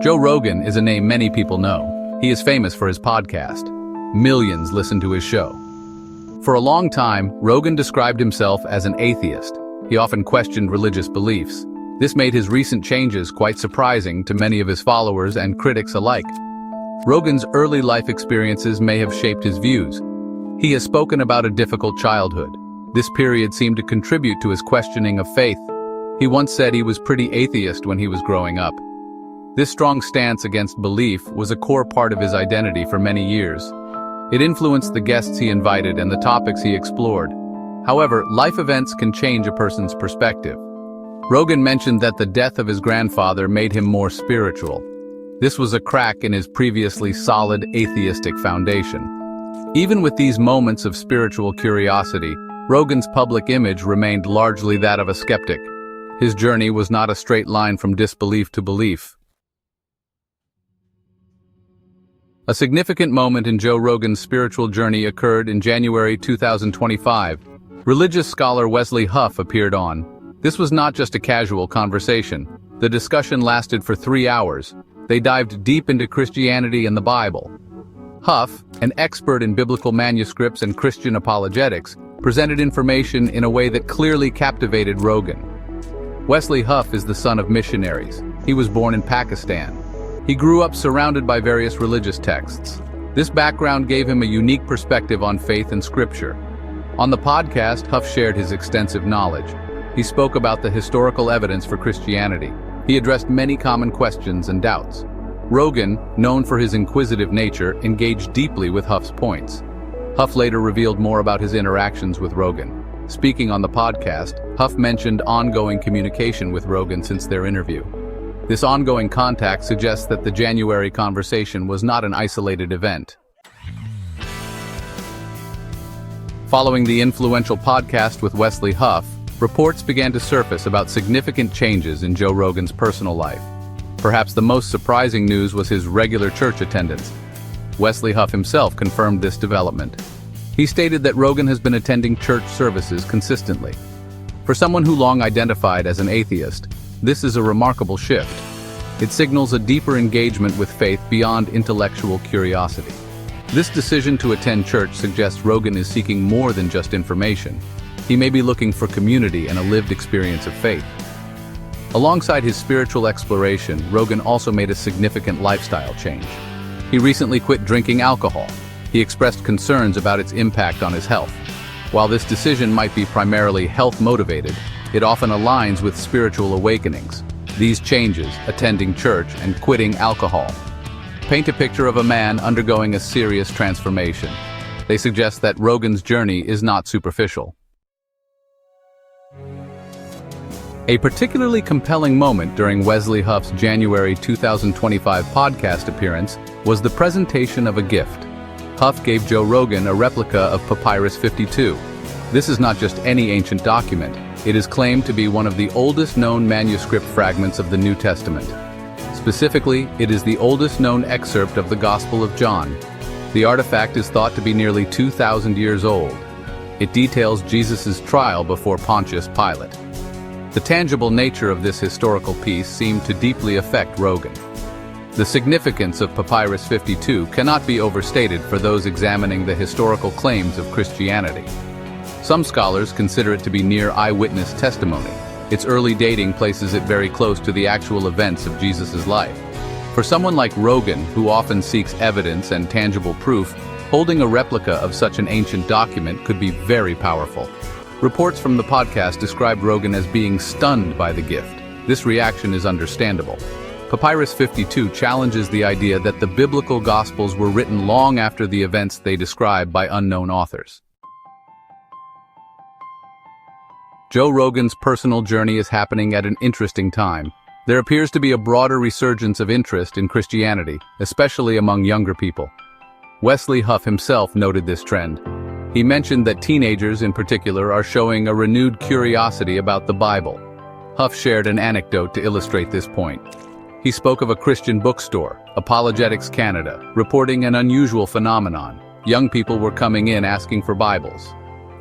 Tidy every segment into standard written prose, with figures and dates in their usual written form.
Joe Rogan is a name many people know. He is famous for his podcast. Millions listen to his show. For a long time, Rogan described himself as an atheist. He often questioned religious beliefs. This made his recent changes quite surprising to many of his followers and critics alike. Rogan's early life experiences may have shaped his views. He has spoken about a difficult childhood. This period seemed to contribute to his questioning of faith. He once said he was pretty atheist when he was growing up. This strong stance against belief was a core part of his identity for many years. It influenced the guests he invited and the topics he explored. However, life events can change a person's perspective. Rogan mentioned that the death of his grandfather made him more spiritual. This was a crack in his previously solid atheistic foundation. Even with these moments of spiritual curiosity, Rogan's public image remained largely that of a skeptic. His journey was not a straight line from disbelief to belief. A significant moment in Joe Rogan's spiritual journey occurred in January 2025. Religious scholar Wesley Huff appeared on. This was not just a casual conversation. The discussion lasted for 3 hours. They dived deep into Christianity and the Bible. Huff, an expert in biblical manuscripts and Christian apologetics, presented information in a way that clearly captivated Rogan. Wesley Huff is the son of missionaries. He was born in Pakistan. He grew up surrounded by various religious texts. This background gave him a unique perspective on faith and scripture. On the podcast, Huff shared his extensive knowledge. He spoke about the historical evidence for Christianity. He addressed many common questions and doubts. Rogan, known for his inquisitive nature, engaged deeply with Huff's points. Huff later revealed more about his interactions with Rogan. Speaking on the podcast, Huff mentioned ongoing communication with Rogan since their interview. This ongoing contact suggests that the January conversation was not an isolated event. Following the influential podcast with Wesley Huff, reports began to surface about significant changes in Joe Rogan's personal life. Perhaps the most surprising news was his regular church attendance. Wesley Huff himself confirmed this development. He stated that Rogan has been attending church services consistently. For someone who long identified as an atheist, this is a remarkable shift. It signals a deeper engagement with faith beyond intellectual curiosity. This decision to attend church suggests Rogan is seeking more than just information. He may be looking for community and a lived experience of faith. Alongside his spiritual exploration, Rogan also made a significant lifestyle change. He recently quit drinking alcohol. He expressed concerns about its impact on his health. While this decision might be primarily health-motivated, it often aligns with spiritual awakenings. These changes, attending church and quitting alcohol, paint a picture of a man undergoing a serious transformation. They suggest that Rogan's journey is not superficial. A particularly compelling moment during Wesley Huff's January 2025 podcast appearance was the presentation of a gift. Huff gave Joe Rogan a replica of Papyrus 52. This is not just any ancient document. It is claimed to be one of the oldest known manuscript fragments of the New Testament. Specifically, it is the oldest known excerpt of the Gospel of John. The artifact is thought to be nearly 2,000 years old. It details Jesus' trial before Pontius Pilate. The tangible nature of this historical piece seemed to deeply affect Rogan. The significance of Papyrus 52 cannot be overstated for those examining the historical claims of Christianity. Some scholars consider it to be near eyewitness testimony. Its early dating places it very close to the actual events of Jesus' life. For someone like Rogan, who often seeks evidence and tangible proof, holding a replica of such an ancient document could be very powerful. Reports from the podcast described Rogan as being stunned by the gift. This reaction is understandable. Papyrus 52 challenges the idea that the biblical Gospels were written long after the events they describe by unknown authors. Joe Rogan's personal journey is happening at an interesting time. There appears to be a broader resurgence of interest in Christianity, especially among younger people. Wesley Huff himself noted this trend. He mentioned that teenagers in particular are showing a renewed curiosity about the Bible. Huff shared an anecdote to illustrate this point. He spoke of a Christian bookstore, Apologetics Canada, reporting an unusual phenomenon. Young people were coming in asking for Bibles.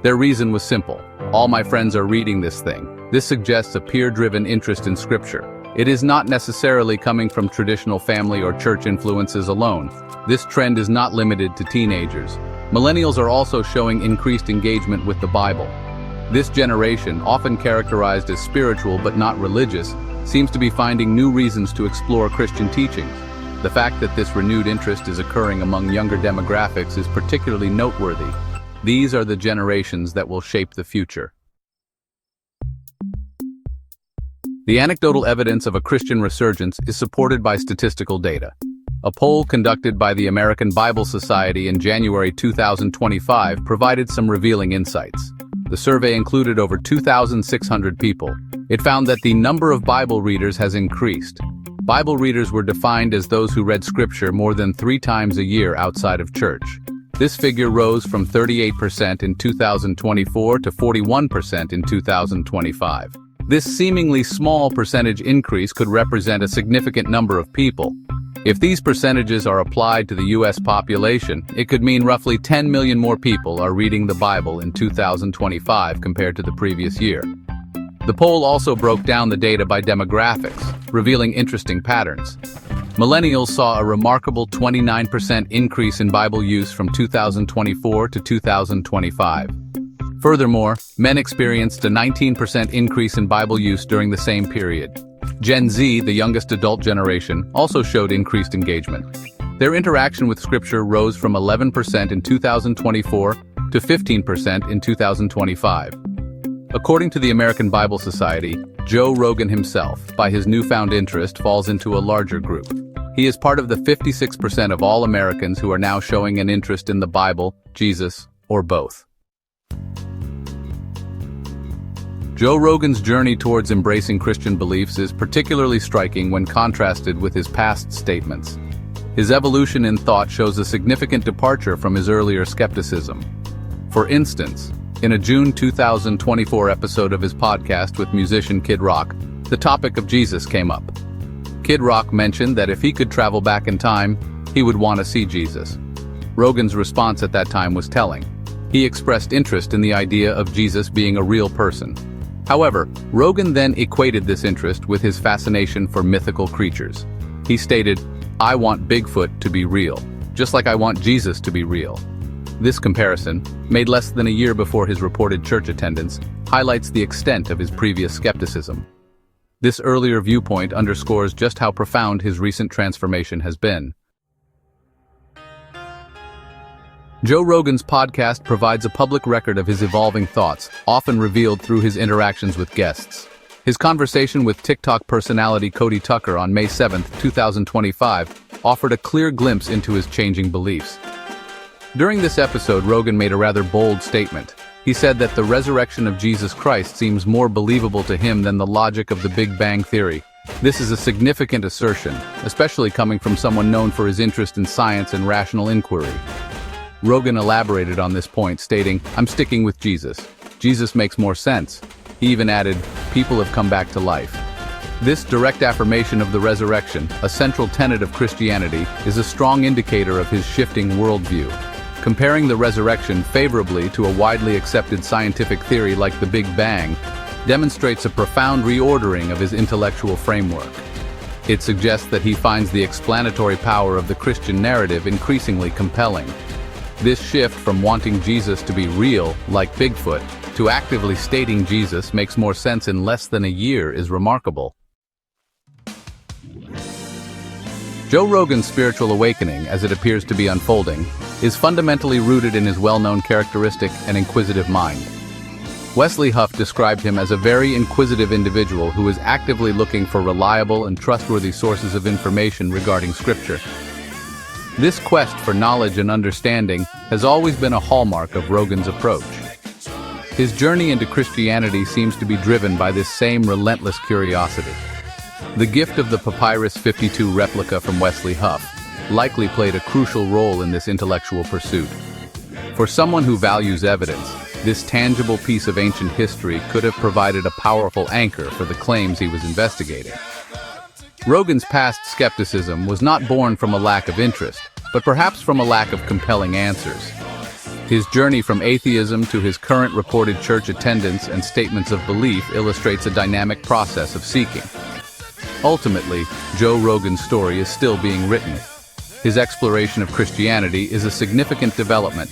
Their reason was simple. All my friends are reading this thing. This suggests a peer-driven interest in scripture. It is not necessarily coming from traditional family or church influences alone. This trend is not limited to teenagers. Millennials are also showing increased engagement with the Bible. This generation, often characterized as spiritual but not religious, seems to be finding new reasons to explore Christian teachings. The fact that this renewed interest is occurring among younger demographics is particularly noteworthy. These are the generations that will shape the future. The anecdotal evidence of a Christian resurgence is supported by statistical data. A poll conducted by the American Bible Society in January 2025 provided some revealing insights. The survey included over 2,600 people. It found that the number of Bible readers has increased. Bible readers were defined as those who read Scripture more than 3 times a year outside of church. This figure rose from 38% in 2024 to 41% in 2025. This seemingly small percentage increase could represent a significant number of people. If these percentages are applied to the U.S. population, it could mean roughly 10 million more people are reading the Bible in 2025 compared to the previous year. The poll also broke down the data by demographics, revealing interesting patterns. Millennials saw a remarkable 29% increase in Bible use from 2024 to 2025. Furthermore, men experienced a 19% increase in Bible use during the same period. Gen Z, the youngest adult generation, also showed increased engagement. Their interaction with Scripture rose from 11% in 2024 to 15% in 2025. According to the American Bible Society, Joe Rogan himself, by his newfound interest, falls into a larger group. He is part of the 56% of all Americans who are now showing an interest in the Bible, Jesus, or both. Joe Rogan's journey towards embracing Christian beliefs is particularly striking when contrasted with his past statements. His evolution in thought shows a significant departure from his earlier skepticism. For instance, in a June 2024 episode of his podcast with musician Kid Rock, the topic of Jesus came up. Kid Rock mentioned that if he could travel back in time, he would want to see Jesus. Rogan's response at that time was telling. He expressed interest in the idea of Jesus being a real person. However, Rogan then equated this interest with his fascination for mythical creatures. He stated, "I want Bigfoot to be real, just like I want Jesus to be real." This comparison, made less than a year before his reported church attendance, highlights the extent of his previous skepticism. This earlier viewpoint underscores just how profound his recent transformation has been. Joe Rogan's podcast provides a public record of his evolving thoughts, often revealed through his interactions with guests. His conversation with TikTok personality Cody Tucker on May 7, 2025, offered a clear glimpse into his changing beliefs. During this episode, Rogan made a rather bold statement. He said that the resurrection of Jesus Christ seems more believable to him than the logic of the Big Bang Theory. This is a significant assertion, especially coming from someone known for his interest in science and rational inquiry. Rogan elaborated on this point, stating, "I'm sticking with Jesus. Jesus makes more sense." He even added, "People have come back to life." This direct affirmation of the resurrection, a central tenet of Christianity, is a strong indicator of his shifting worldview. Comparing the resurrection favorably to a widely accepted scientific theory like the Big Bang demonstrates a profound reordering of his intellectual framework. It suggests that he finds the explanatory power of the Christian narrative increasingly compelling. This shift from wanting Jesus to be real, like Bigfoot, to actively stating Jesus makes more sense in less than a year is remarkable. Joe Rogan's spiritual awakening, as it appears to be unfolding, is fundamentally rooted in his well-known characteristic, an inquisitive mind. Wesley Huff described him as a very inquisitive individual who is actively looking for reliable and trustworthy sources of information regarding Scripture. This quest for knowledge and understanding has always been a hallmark of Rogan's approach. His journey into Christianity seems to be driven by this same relentless curiosity. The gift of the Papyrus 52 replica from Wesley Huff likely played a crucial role in this intellectual pursuit. For someone who values evidence, this tangible piece of ancient history could have provided a powerful anchor for the claims he was investigating. Rogan's past skepticism was not born from a lack of interest, but perhaps from a lack of compelling answers. His journey from atheism to his current reported church attendance and statements of belief illustrates a dynamic process of seeking. Ultimately, Joe Rogan's story is still being written. His exploration of Christianity is a significant development,